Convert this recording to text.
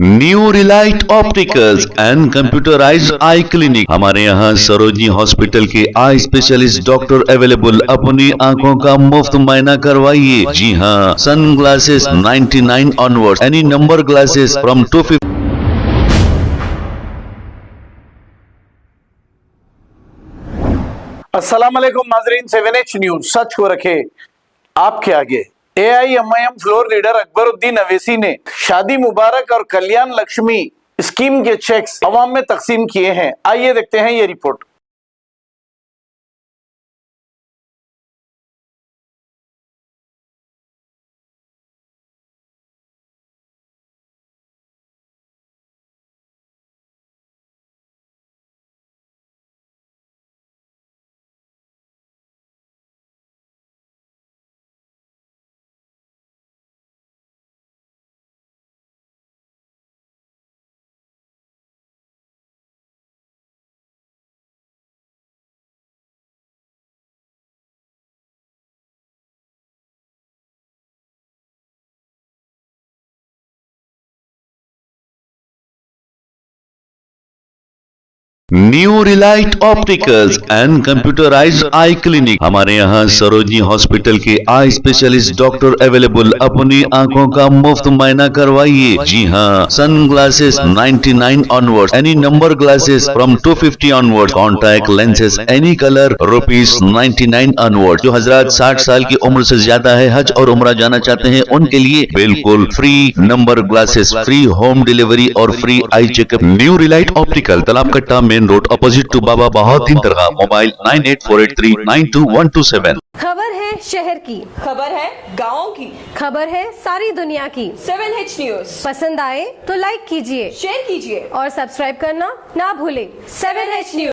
New Relight opticals and computerised I clinic. हमारे यहाँ Sarojini hospital के आई स्पेशलिस्ट डॉक्टर अवेलेबल। अपनी आंखों का मुफ्त मायना करवाइए। जी हाँ, sunglasses 99 onward, any number glasses from 250। अस्सलाम वालेकुम नाजरीन, 7H न्यूज सच को रखे आपके आगे। AIMIM floor leader Akbaruddin Owaisi ने शादी मुबारक और कल्याण लक्ष्मी स्कीम के चेक्स अवाम में तकसीम किए हैं। आइए देखते हैं ये report. New Relight opticals and computerised I clinic. हमारे यहाँ सरोजनी हॉस्पिटल के आई स्पेशलिस्ट डॉक्टर अवेलेबल। अपनी आंखों का मुफ्त मायना करवाइए। जी हाँ, sunglasses 99 onward, any number glasses from 250 onward, contact lenses any colour ₹99 onward. जो हजरात 60 साल की उम्र से ज्यादा है, हज और उम्रा जाना चाहते हैं, उनके लिए बिल्कुल free number glasses, free home delivery और free eye checkup. New relight optical, Talab Katta, main road, opposite to Baba Bahauddin दरगाह। मोबाइल 9848392127। खबर है शहर की, खबर है गाँव की, खबर है सारी दुनिया की। 7H न्यूज पसंद आए तो लाइक कीजिए, शेयर कीजिए और सब्सक्राइब करना ना भूलें। 7H news.